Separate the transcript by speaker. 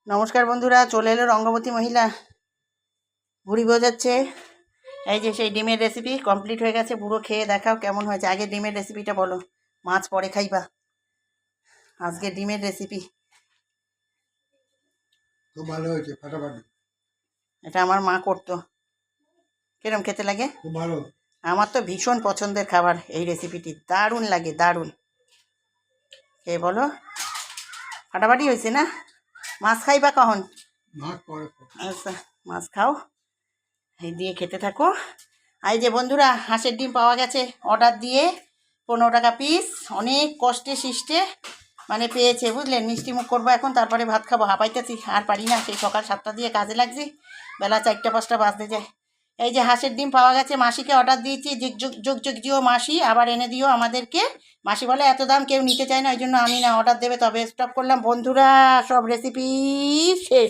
Speaker 1: নমস্কার বন্ধুরা, চলে এলো রঙ্গবতী মহিলা ভুড়ি বোঝাচ্ছে। এই যে সেই ডিমের রেসিপি কমপ্লিট হয়ে গেছে। পুরো খেয়ে দেখাও কেমন হয়েছে। আগে ডিমের রেসিপিটা বলো, মাছ পরে খাইবা। আজকে ডিমের রেসিপি
Speaker 2: খুব ভালো হয়েছে, ফাটাফাটি।
Speaker 1: এটা আমার মা করতো। কিরম খেতে লাগে?
Speaker 2: খুব ভালো।
Speaker 1: আমার তো ভীষণ পছন্দের খাবার এই রেসিপিটি, দারুণ লাগে, দারুণ। কে বলো, ফাটাফাটি হয়েছে না? মাছ খাইবা কখন?
Speaker 2: মাছ পরে
Speaker 1: আচ্ছা, মাছ খাও, এই দিয়ে খেতে থাকো। এই যে বন্ধুরা, হাঁসের ডিম পাওয়া গেছে অর্ডার দিয়ে, 15 টাকা পিস। অনেক কষ্টে সৃষ্টে মানে পেয়েছে, বুঝলেন। মিষ্টি মুখ করবো এখন, তারপরে ভাত খাবো। হাঁপাইতেছি, আর পারি না। সেই সকাল 7টা দিয়ে কাজে লাগছি, বেলা 4টা-5টা বাজতে যায়। এই যে হাঁসের ডিম পাওয়া গেছে, মাসিকে অর্ডার দিয়েছি। যোগ দিও মাসি, আবার এনে দিও আমাদেরকে। মাসি বলে এত দাম কেউ নিতে চায় না, ওই জন্য আমি না, অর্ডার দেবে তবে স্টপ করলাম। বন্ধুরা, সব রেসিপি শেষ।